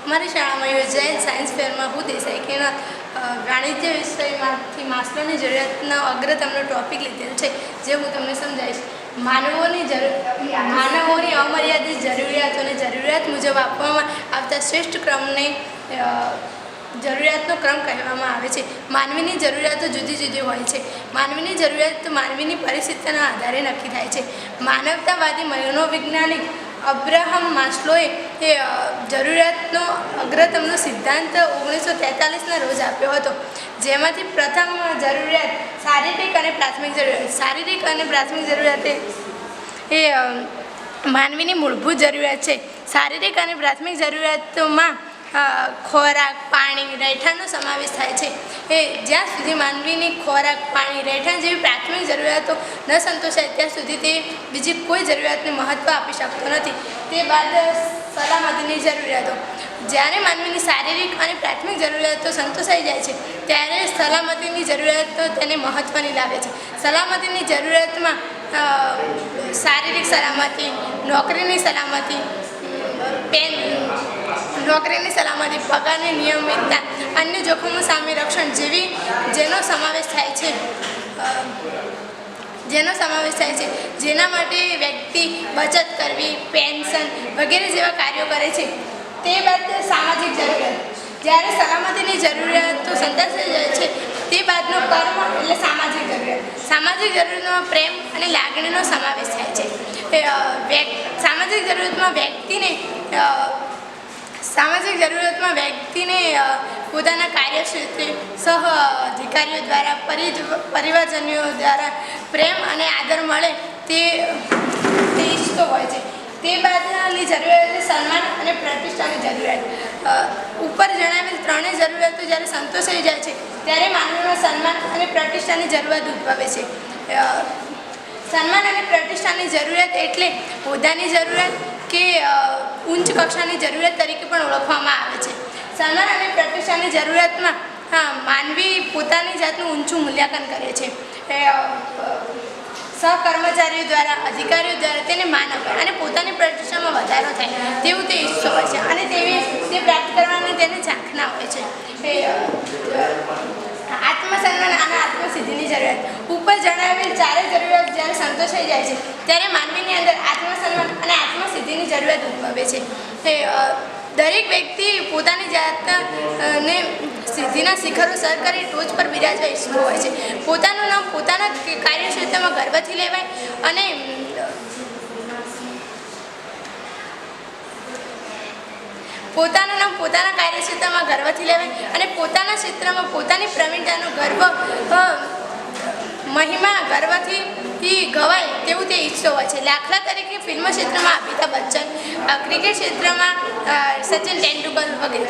અમારી શાળામાં યોજાયેલ સાયન્સ ફેરમાં હું દેસાઈ કે વાણિજ્ય વિષયમાંથી માસ્ટરની જરૂરિયાતનો અગ્રતમનો ટોપિક લીધેલ છે, જે હું તમને સમજાવીશ. માનવોની અમર્યાદિત જરૂરિયાતોને જરૂરિયાત મુજબ આપવામાં આવતા શ્રેષ્ઠ ક્રમને જરૂરિયાતનો ક્રમ કહેવામાં આવે છે. માનવીની જરૂરિયાતો જુદી જુદી હોય છે. માનવીની જરૂરિયાત માનવીની પરિસ્થિતિના આધારે નક્કી થાય છે. માનવતાવાદી મનોવૈજ્ઞાનિક અબ્રાહમ માસ્લોએ જરૂરિયાતનો અગ્રતમનો સિદ્ધાંત 1943ના રોજ આપ્યો હતો, જેમાંથી પ્રથમ જરૂરિયાત શારીરિક અને પ્રાથમિક જરૂરિયાત. શારીરિક અને પ્રાથમિક જરૂરિયાત એ માનવીની મૂળભૂત જરૂરિયાત છે. શારીરિક અને પ્રાથમિક જરૂરિયાતોમાં ખોરાક, પાણી, રહેઠાણનો સમાવેશ થાય છે. જ્યાં સુધી માનવીની ખોરાક, પાણી, રહેઠાણ જેવી પ્રાથમિક જરૂરિયાતો ન સંતોષાય ત્યાં સુધી તે બીજી કોઈ જરૂરિયાતને મહત્ત્વ આપી શકતો નથી. તે બાદ સલામતીની જરૂરિયાતો. જ્યારે માનવીની શારીરિક અને પ્રાથમિક જરૂરિયાતો સંતોષાઈ જાય છે ત્યારે સલામતીની જરૂરિયાતો તેને મહત્ત્વની લાગે છે. સલામતીની જરૂરિયાતમાં શારીરિક સલામતી, નોકરીની સલામતી, પગારની નિયમિતતા, અન્ય જોખમો સામે રક્ષણ જેનો સમાવેશ થાય છે, જેના માટે વ્યક્તિ બચત કરવી, પેન્શન વગેરે જેવા કાર્યો કરે છે. તે બાદ સામાજિક જરૂરિયાત. જ્યારે સલામતીની જરૂરિયાતો સંતોષાઈ જાય છે તે બાદનો કર્મ એટલે સામાજિક જરૂરિયાત. સામાજિક જરૂરિયાતમાં પ્રેમ અને લાગણીનો સમાવેશ થાય છે. સામાજિક જરૂરિયાતમાં વ્યક્તિને પોતાના કાર્યક્ષેત્રે સહ અધિકારીઓ દ્વારા, પરિવારજનો દ્વારા પ્રેમ અને આદર મળે તે ઈચ્છતો હોય છે. તે બાદની જરૂરિયાત સન્માન અને પ્રતિષ્ઠાની જરૂરિયાત. ઉપર જણાવેલ ત્રણેય જરૂરિયાતો જ્યારે સંતોષાઈ જાય છે ત્યારે માનવીમાં સન્માન અને પ્રતિષ્ઠાની જરૂરિયાત ઉદ્ભવે છે. સન્માન અને પ્રતિષ્ઠાની જરૂરિયાત એટલે હોદ્દાની જરૂરિયાત કે ઉચ્ચ કક્ષાની જરૂરિયાત તરીકે પણ ઓળખવામાં આવે છે. સન્માન અને પ્રતિષ્ઠાની જરૂરિયાતમાં માનવી પોતાની જાતનું ઊંચું મૂલ્યાંકન કરે છે. સહકર્મચારીઓ દ્વારા, અધિકારીઓ દ્વારા તેને માન અપાય અને પોતાની પ્રતિષ્ઠામાં વધારો થાય તેવું તે ઈચ્છતો હોય છે અને તે પ્રાપ્ત કરવાની તેને ઝાંખના હોય છે. આત્મસન્માન અને આત્મસિદ્ધિની જરૂરિયાત. ઉપર જણાવેલ ચારેય જરૂરિયાત જ્યારે સંતોષાઈ જાય છે ત્યારે માનવીની અંદર આત્મસન્માન અને આત્મસિદ્ધિની જરૂરિયાત ઉદ્ભવે છે. દરેક વ્યક્તિ પોતાની જાતને સિદ્ધિના શિખરો સર કરી ટોચ પર બિરાજવા ઈચ્છતો હોય છે. પોતાનું નામ પોતાના કાર્યક્ષેત્રમાં ગર્વથી લેવાય અને પોતાના કાર્યક્ષેત્રમાં ગર્વથી લેવાય અને પોતાના ક્ષેત્રમાં પોતાની પ્રવીણતાનો ગર્વથી ગવાય તેવું તે ઈચ્છતો હોય છે. દાખલા તરીકે ફિલ્મ ક્ષેત્રમાં અમિતાભ બચ્ચન, ક્રિકેટ ક્ષેત્રમાં સચિન તેંડુલકર વગેરે.